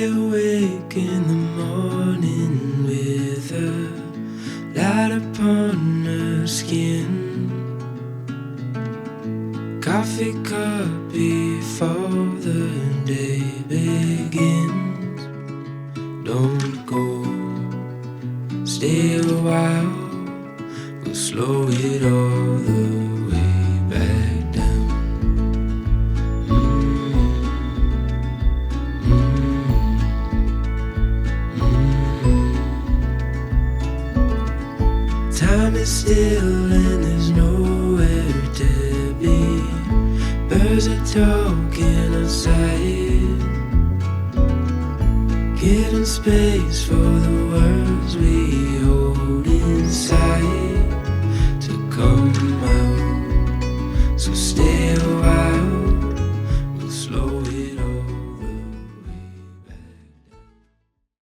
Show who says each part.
Speaker 1: awake in the morning with a light upon her skin. Coffee cup before the day begins. Don't go, stay a while. We'll slow it all the way back down. Time is still and there's nowhere to be. Birds are talking outside, giving space for the words we hold inside to come out. So stay